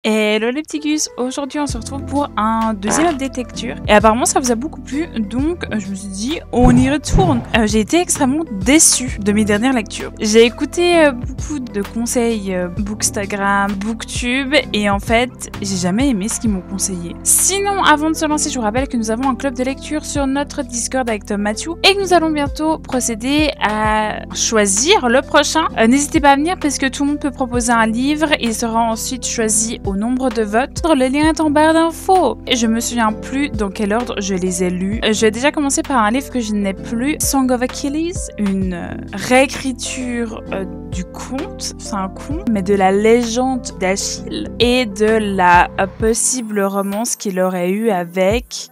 Hello les petits gus, aujourd'hui on se retrouve pour un deuxième update lecture et apparemment ça vous a beaucoup plu donc je me suis dit on y retourne. J'ai été extrêmement déçue de mes dernières lectures. J'ai écouté beaucoup de conseils Bookstagram, Booktube et en fait j'ai jamais aimé ce qu'ils m'ont conseillé. Sinon avant de se lancer je vous rappelle que nous avons un club de lecture sur notre Discord avec Tom Matthew et que nous allons bientôt procéder à choisir le prochain. N'hésitez pas à venir parce que tout le monde peut proposer un livre et il sera ensuite choisi au nombre de votes. Le lien est en barre d'infos. Et je me souviens plus dans quel ordre je les ai lus. Je vais déjà commencer par un livre que je n'ai plus, Song of Achilles, une réécriture du conte, c'est un conte, mais de la légende d'Achille et de la possible romance qu'il aurait eu avec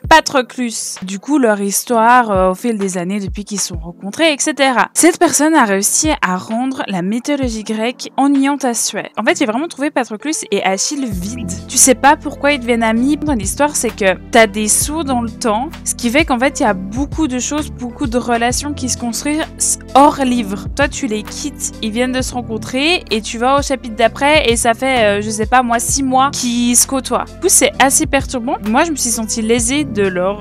Patroclus. Du coup, leur histoire au fil des années depuis qu'ils se sont rencontrés, etc. Cette personne a réussi à rendre la mythologie grecque ennuyante à souhait. En fait, j'ai vraiment trouvé Patroclus et Achille vides. Tu sais pas pourquoi ils deviennent amis. Dans l'histoire, c'est que t'as des sauts dans le temps, ce qui fait qu'en fait, il y a beaucoup de choses, beaucoup de relations qui se construisent hors livre. Toi, tu les quittes, ils viennent de se rencontrer et tu vas au chapitre d'après et ça fait, je sais pas moi, 6 mois qu'ils se côtoient. Du coup, c'est assez perturbant. Moi, je me suis sentie lésée de leur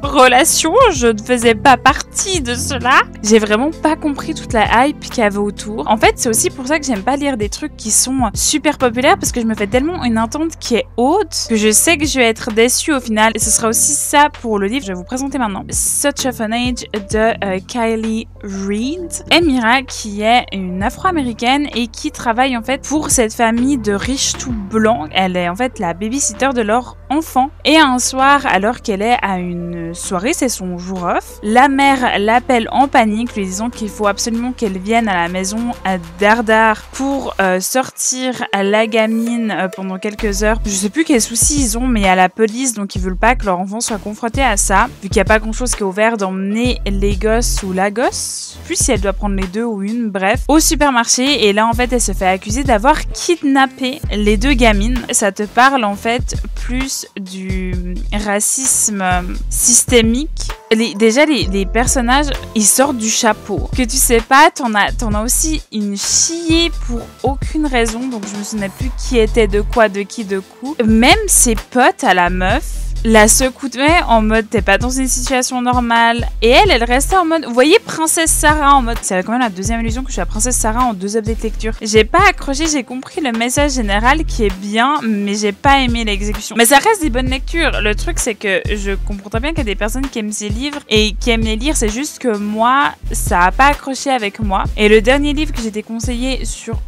relation. Je ne faisais pas partie de cela. J'ai vraiment pas compris toute la hype qu'il y avait autour. En fait, c'est aussi pour ça que j'aime pas lire des trucs qui sont super populaires parce que je me fais tellement une attente qui est haute que je sais que je vais être déçue au final. Et ce sera aussi ça pour le livre que je vais vous présenter maintenant. Such a Fun Age de Kylie Reid. Emira, qui est une afro-américaine et qui travaille en fait pour cette famille de riches tout blancs. Elle est en fait la babysitter de leur enfant. Et un soir, alors qu'elle est à une soirée, c'est son jour off, la mère l'appelle en panique, lui disant qu'il faut absolument qu'elle vienne à la maison à Dardar pour sortir la gamine pendant quelques heures. Je sais plus quels soucis ils ont, mais il y a la police, donc ils veulent pas que leur enfant soit confronté à ça, vu qu'il n'y a pas grand chose qui est ouvert d'emmener les gosses ou la gosse, plus si elle doit prendre les deux ou une, bref, au supermarché. Et là en fait elle se fait accuser d'avoir kidnappé les deux gamines. Ça te parle en fait plus du racisme systémique. Déjà les personnages ils sortent du chapeau. Que tu sais pas, t'en as aussi une chiée pour aucune raison, donc je me souviens plus qui était de quoi, de qui, de coup. Même ses potes à la meuf la secouaient en mode t'es pas dans une situation normale et elle restait en mode, vous voyez Princesse Sarah en mode, c'est quand même la deuxième illusion que je suis la Princesse Sarah en 2 updates lecture. J'ai pas accroché, j'ai compris le message général qui est bien mais j'ai pas aimé l'exécution. Mais ça reste des bonnes lectures. Le truc c'est que je comprends très bien qu'il y a des personnes qui aiment ces livres et qui aiment les lire, c'est juste que moi ça a pas accroché avec moi. Et le dernier livre que j'ai été conseillé sur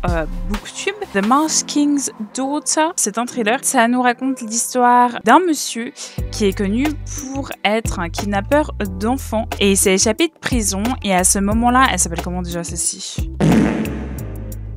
Booktube, The Marsh King's Daughter, c'est un thriller. Ça nous raconte l'histoire d'un monsieur qui est connu pour être un kidnappeur d'enfants et il s'est échappé de prison et à ce moment-là, elle s'appelle comment déjà celle-ci ?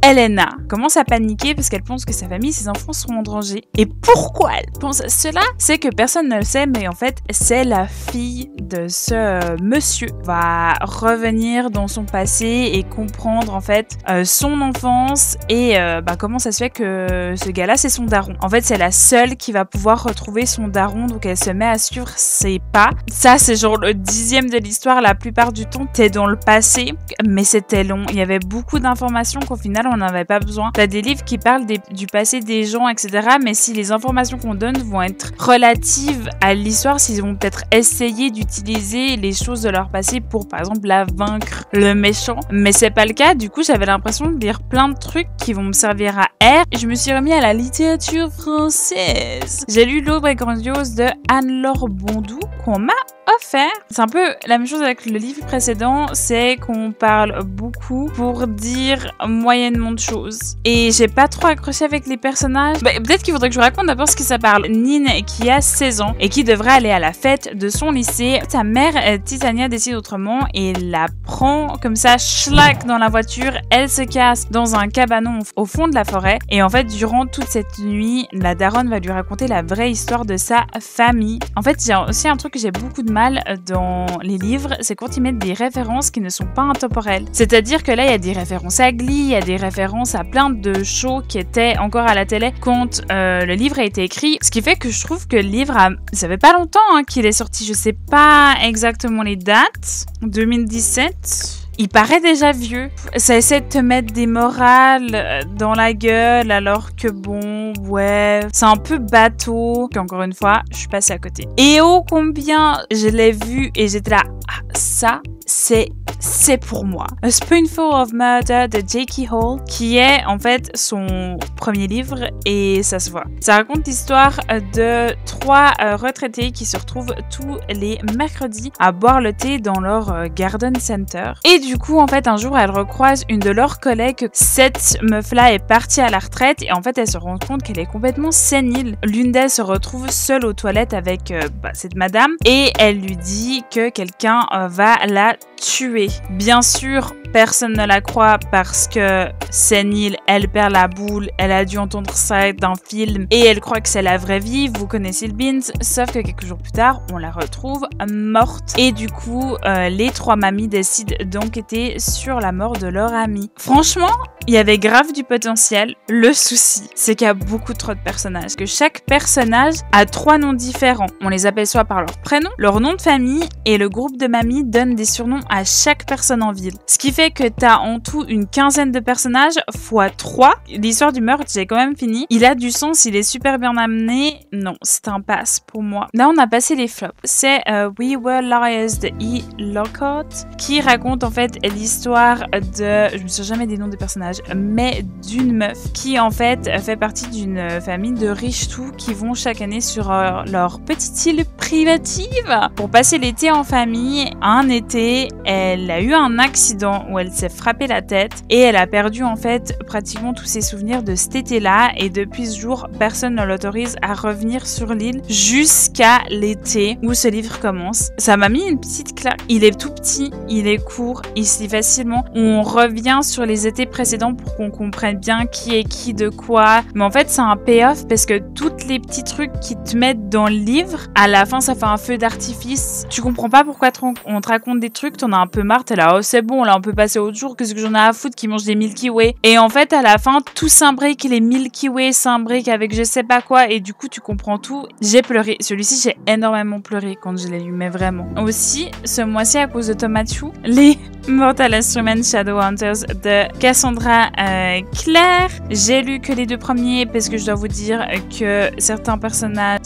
Elena commence à paniquer parce qu'elle pense que sa famille et ses enfants seront en danger. Et pourquoi elle pense à cela? C'est que personne ne le sait, mais en fait, c'est la fille de ce monsieur. Va revenir dans son passé et comprendre en fait son enfance et comment ça se fait que ce gars-là, c'est son daron. En fait, c'est la seule qui va pouvoir retrouver son daron, donc elle se met à suivre ses pas. Ça, c'est genre le 10e de l'histoire. La plupart du temps, t'es dans le passé, mais c'était long. Il y avait beaucoup d'informations qu'au final, on n'en avait pas besoin. T'as des livres qui parlent du passé des gens, etc. Mais si les informations qu'on donne vont être relatives à l'histoire, s'ils vont peut-être essayer d'utiliser les choses de leur passé pour, par exemple, la vaincre le méchant. Mais c'est pas le cas. Du coup, j'avais l'impression de lire plein de trucs qui vont me servir à R. Et je me suis remis à la littérature française. J'ai lu L'Aube est grandiose de Anne-Laure Bondou qu'on m'a offert. C'est un peu la même chose avec le livre précédent, c'est qu'on parle beaucoup pour dire moyennement de choses. Et j'ai pas trop accroché avec les personnages. Peut-être qu'il faudrait que je vous raconte d'abord ce que ça parle. Nine, qui a 16 ans et qui devrait aller à la fête de son lycée. Sa mère, Titania, décide autrement et la prend comme ça, schlack dans la voiture. Elle se casse dans un cabanon au fond de la forêt. Et en fait, durant toute cette nuit, la daronne va lui raconter la vraie histoire de sa famille. En fait, il y a aussi un truc que j'ai beaucoup de mal dans les livres, c'est quand ils mettent des références qui ne sont pas intemporelles. C'est-à-dire que là, il y a des références à Glee, il y a des références à plein de shows qui étaient encore à la télé quand le livre a été écrit. Ce qui fait que je trouve que le livre, ça fait pas longtemps qu'il est sorti, je sais pas exactement les dates, 2017... il paraît déjà vieux. Ça essaie de te mettre des morales dans la gueule alors que bon, ouais, c'est un peu bateau. Encore une fois, je suis passée à côté. Et oh combien je l'ai vu et j'étais là, ah, ça, c'est pour moi. A Spoonful of Murder de J.K. Hall, qui est en fait son premier livre et ça se voit. Ça raconte l'histoire de 3 retraités qui se retrouvent tous les mercredis à boire le thé dans leur garden center. Et du coup, en fait, un jour, elle recroise une de leurs collègues. Cette meuf-là est partie à la retraite et en fait, elle se rend compte qu'elle est complètement sénile. L'une d'elles se retrouve seule aux toilettes avec cette madame et elle lui dit que quelqu'un va la tuer. Bien sûr, personne ne la croit parce que sénile, elle perd la boule, elle a dû entendre ça d'un film et elle croit que c'est la vraie vie, vous connaissez le beans, sauf que quelques jours plus tard, on la retrouve morte. Et du coup, les 3 mamies décident d'enquêter sur la mort de leur amie. Franchement, il y avait grave du potentiel. Le souci, c'est qu'il y a beaucoup trop de personnages, que chaque personnage a 3 noms différents. On les appelle soit par leur prénom, leur nom de famille et le groupe de mamies donne des surnoms à chaque personne en ville. Ce qui fait que t'as en tout une quinzaine de personnages fois 3. L'histoire du meurtre, j'ai quand même fini. Il a du sens, il est super bien amené. Non, c'est un pass pour moi. Là, on a passé les flops. C'est We Were Liars de E. Lockhart qui raconte en fait l'histoire de... Je me souviens jamais des noms des personnages, mais d'une meuf qui en fait partie d'une famille de riches tout qui vont chaque année sur leur petite île privative pour passer l'été en famille. Un été, elle a eu un accident où elle s'est frappé la tête et elle a perdu en fait pratiquement tous ses souvenirs de cet été-là et depuis ce jour, personne ne l'autorise à revenir sur l'île jusqu'à l'été où ce livre commence. Ça m'a mis une petite claque. Il est tout petit, il est court, il se lit facilement. On revient sur les étés précédents pour qu'on comprenne bien qui est qui de quoi. Mais en fait, c'est un payoff parce que tous les petits trucs qui te mettent dans le livre, à la fin, ça fait un feu d'artifice. Tu comprends pas pourquoi on te raconte des trucs, t'en as un peu marre, t'es là, oh c'est bon, là on peut passer à autre jour, qu'est-ce que j'en ai à foutre qui mange des Milky Way. Et en fait, à la fin, tout s'imbrique, les Milky Way s'imbriquent avec je sais pas quoi, et du coup, tu comprends tout. J'ai pleuré. Celui-ci, j'ai énormément pleuré quand je l'ai lu, mais vraiment. Aussi, ce mois-ci, à cause de Tomachu, les Mortal Instruments Shadowhunters de Cassandra Clare. J'ai lu que les 2 premiers parce que je dois vous dire que certains personnages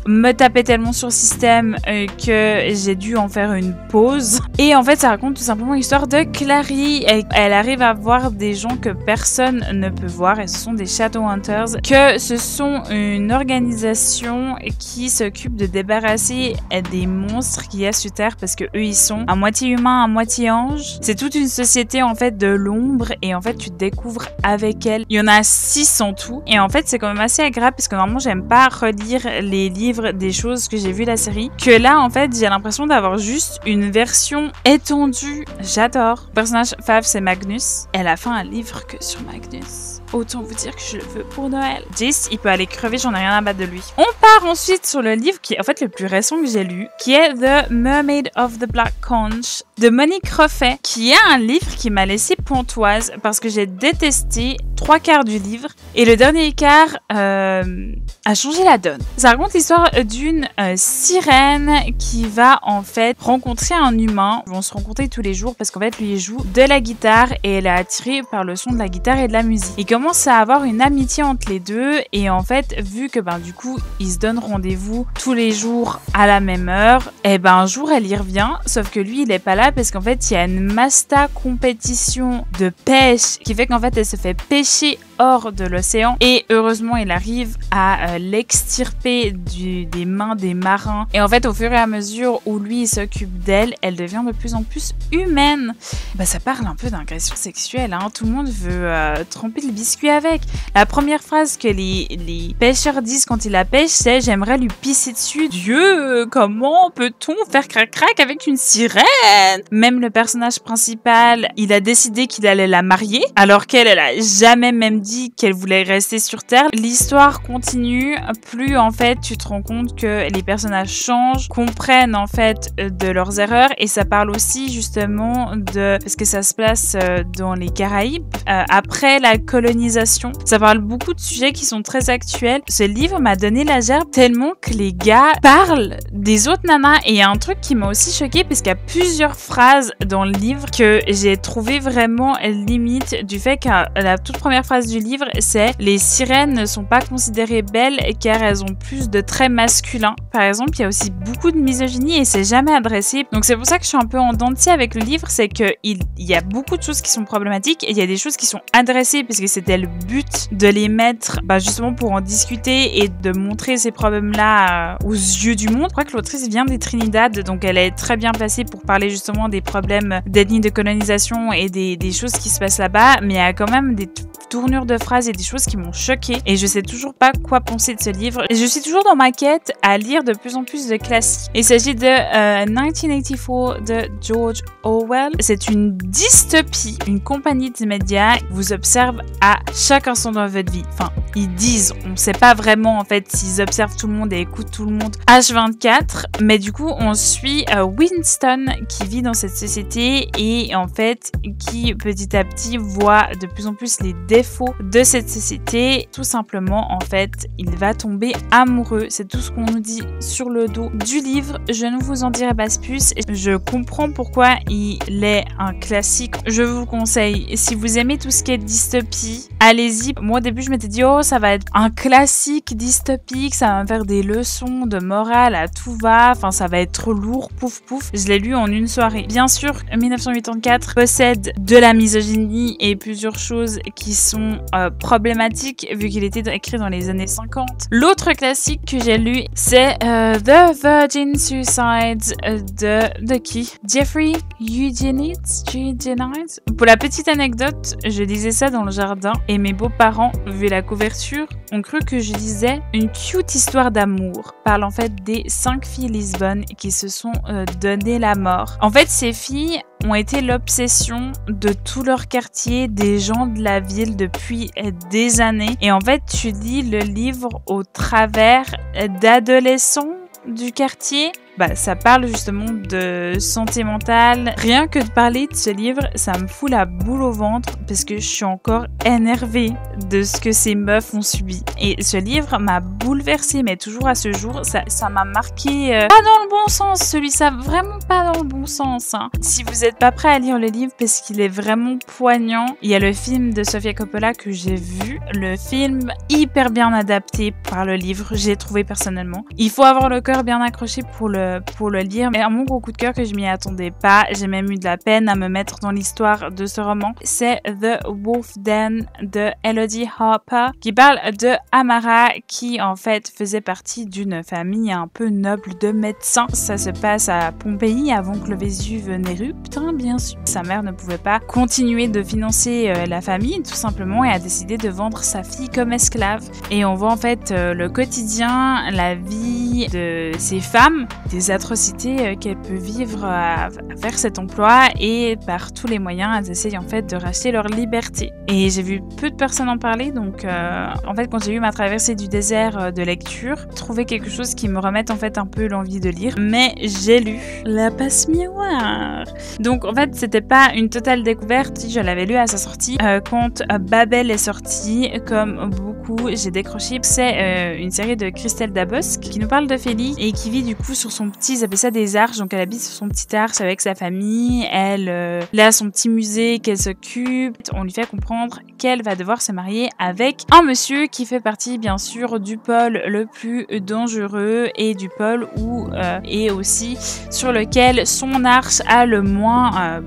me tapaient tellement sur le système que j'ai dû en faire une pause. Et en fait, ça raconte tout simplement l'histoire de Clary. Elle arrive à voir des gens que personne ne peut voir et ce sont des Shadowhunters, que ce sont une organisation qui s'occupe de débarrasser des monstres qu'il y a sur Terre parce que eux ils sont à moitié humains, à moitié anges. C'est toute une société en fait de l'ombre et en fait tu te découvres avec elle. Il y en a 6 en tout et en fait c'est quand même assez agréable parce que normalement j'aime pas relire les livres des choses que j'ai vu la série, que là en fait j'ai l'impression d'avoir juste une version étendue. J'adore. Le personnage Fav c'est Magnus. Elle a fait un livre que sur Magnus. Autant vous dire que je le veux pour Noël. Jace, il peut aller crever, j'en ai rien à battre de lui. On part ensuite sur le livre qui est en fait le plus récent que j'ai lu, qui est The Mermaid of the Black Conch de Monique Roffet, qui est un livre qui m'a laissé pantoise parce que j'ai détesté 3/4 du livre et le dernier quart a changé la donne. Ça raconte l'histoire d'une sirène qui va en fait rencontrer un humain. Ils vont se rencontrer tous les jours parce qu'en fait lui il joue de la guitare et elle est attirée par le son de la guitare et de la musique. Ils commencent à avoir une amitié entre les deux et en fait vu que du coup ils se donnent rendez-vous tous les jours à la même heure, et un jour elle y revient sauf que lui il est pas là parce qu'en fait il y a une masta compétition de pêche qui fait qu'en fait elle se fait pêcher hors de l'océan et heureusement il arrive à l'extirper des mains des marins et en fait au fur et à mesure où lui il s'occupe d'elle, elle devient de plus en plus humaine. Ça parle un peu d'agression sexuelle, hein. Tout le monde veut tremper le biscuit avec. La première phrase que les pêcheurs disent quand ils la pêchent c'est « j'aimerais lui pisser dessus ». Dieu, comment peut-on faire crac-crac avec une sirène? Même le personnage principal, il a décidé qu'il allait la marier alors qu'elle a jamais même dit dit qu'elle voulait rester sur Terre. L'histoire continue, plus en fait tu te rends compte que les personnages changent, comprennent en fait de leurs erreurs, et ça parle aussi justement de... parce que ça se place dans les Caraïbes, après la colonisation. Ça parle beaucoup de sujets qui sont très actuels. Ce livre m'a donné la gerbe tellement que les gars parlent des autres nanas, et il y a un truc qui m'a aussi choquée parce qu'il y a plusieurs phrases dans le livre que j'ai trouvé vraiment limite, du fait que la toute première phrase du livre c'est: les sirènes ne sont pas considérées belles car elles ont plus de traits masculins. Par exemple, il y a aussi beaucoup de misogynie et c'est jamais adressé. Donc c'est pour ça que je suis un peu en dents de scie avec le livre, c'est que il y a beaucoup de choses qui sont problématiques et il y a des choses qui sont adressées parce que c'était le but de les mettre justement pour en discuter et de montrer ces problèmes-là aux yeux du monde. Je crois que l'autrice vient des Trinidad, donc elle est très bien placée pour parler justement des problèmes d'ethnie, de colonisation et des choses qui se passent là-bas, mais il y a quand même des tournures de phrases et des choses qui m'ont choquée et je sais toujours pas quoi penser de ce livre. Et je suis toujours dans ma quête à lire de plus en plus de classiques. Il s'agit de 1984 de George Orwell. C'est une dystopie, une compagnie de médias vous observe à chaque instant dans votre vie. Enfin, ils disent, on sait pas vraiment en fait s'ils observent tout le monde et écoutent tout le monde H24, mais du coup on suit Winston qui vit dans cette société et en fait qui petit à petit voit de plus en plus les défauts de cette société. Tout simplement en fait il va tomber amoureux, c'est tout ce qu'on nous dit sur le dos du livre. Je ne vous en dirai pas plus, je comprends pourquoi il est un classique. Je vous conseille, si vous aimez tout ce qui est dystopie, allez-y. Moi au début je m'étais dit oh ça va être un classique dystopique, ça va me faire des leçons de morale à tout va, enfin ça va être lourd, pouf pouf. Je l'ai lu en une soirée. Bien sûr 1984 possède de la misogynie et plusieurs choses qui sont problématiques vu qu'il était écrit dans les années 50. L'autre classique que j'ai lu c'est The Virgin Suicides de qui? Jeffrey Eugenides. Pour la petite anecdote, je lisais ça dans le jardin et mes beaux-parents, vu la couverture, ont cru que je lisais une cute histoire d'amour. Parle en fait des 5 filles Lisbonne qui se sont donné la mort. En fait, ces filles ont été l'obsession de tout leur quartier, des gens de la ville depuis des années. Et en fait, tu lis le livre au travers d'adolescents du quartier. Ça parle justement de santé mentale. Rien que de parler de ce livre, ça me fout la boule au ventre parce que je suis encore énervée de ce que ces meufs ont subi. Et ce livre m'a bouleversée, mais toujours à ce jour, ça m'a marqué pas dans le bon sens, celui-là, vraiment pas dans le bon sens. Hein. Si vous n'êtes pas prêt à lire le livre parce qu'il est vraiment poignant, il y a le film de Sofia Coppola que j'ai vu. Le film hyper bien adapté par le livre, j'ai trouvé personnellement. Il faut avoir le cœur bien accroché pour le lire, mais mon gros coup de cœur que je m'y attendais pas, j'ai même eu de la peine à me mettre dans l'histoire de ce roman, c'est The Wolf Den de Elodie Harper, qui parle de Amara qui en fait faisait partie d'une famille un peu noble de médecins. Ça se passe à Pompéi avant que le Vésuve n'érupte, bien sûr. Sa mère ne pouvait pas continuer de financer la famille tout simplement et a décidé de vendre sa fille comme esclave. Et on voit en fait le quotidien, la vie de ces femmes, des atrocités qu'elle peut vivre à faire cet emploi et par tous les moyens elles essayent en fait de racheter leur liberté. Et j'ai vu peu de personnes en parler, donc en fait quand j'ai eu ma traversée du désert de lecture, trouver quelque chose qui me remette en fait un peu l'envie de lire, mais j'ai lu La Passe Miroir. Donc en fait c'était pas une totale découverte, je l'avais lu à sa sortie. Quand Babel est sorti, comme beaucoup j'ai décroché. C'est une série de Christelle Dabosc qui nous parle de Félie et qui vit du coup sur son petit, ils appellent ça des arches, donc elle habite sur son petit arche avec sa famille, elle a son petit musée qu'elle s'occupe. On lui fait comprendre qu'elle va devoir se marier avec un monsieur qui fait partie bien sûr du pôle le plus dangereux et du pôle où et aussi sur lequel son arche a le moins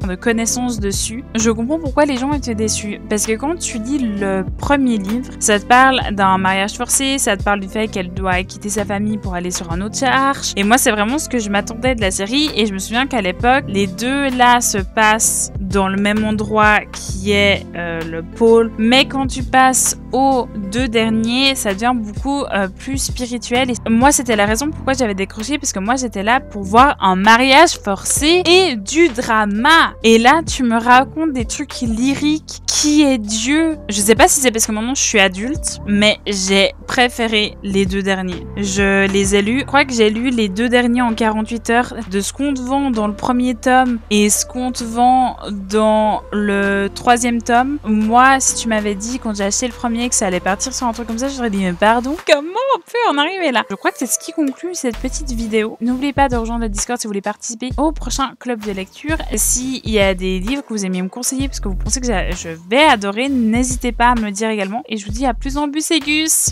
de connaissances dessus. Je comprends pourquoi les gens étaient déçus, parce que quand tu lis le premier livre, ça te parle d'un mariage forcé, ça te parle du fait qu'elle doit quitter sa famille pour aller sur un autre arche, et moi c'est vraiment ce que je m'attendais de la série, et je me souviens qu'à l'époque les deux là se passent dans le même endroit qui est le pôle, mais quand tu passes aux 2 derniers, ça devient beaucoup plus spirituel. Et moi, c'était la raison pourquoi j'avais décroché, parce que moi, j'étais là pour voir un mariage forcé et du drama. Et là, tu me racontes des trucs lyriques. Qui est Dieu? Je sais pas si c'est parce que maintenant je suis adulte, mais j'ai préféré les 2 derniers. Je les ai lus. Je crois que j'ai lu les 2 derniers en 48 heures. De ce qu'on te vend dans le premier tome et ce qu'on te vend dans le 3e tome. Moi, si tu m'avais dit quand j'ai acheté le premier que ça allait partir sur un truc comme ça, j'aurais dit mais pardon, comment on peut en arriver là? Je crois que c'est ce qui conclut cette petite vidéo. N'oubliez pas de rejoindre le Discord si vous voulez participer au prochain club de lecture. S'il y a des livres que vous aimiez me conseiller parce que vous pensez que je vais adorer, n'hésitez pas à me le dire également. Et je vous dis à plus en bus et gus.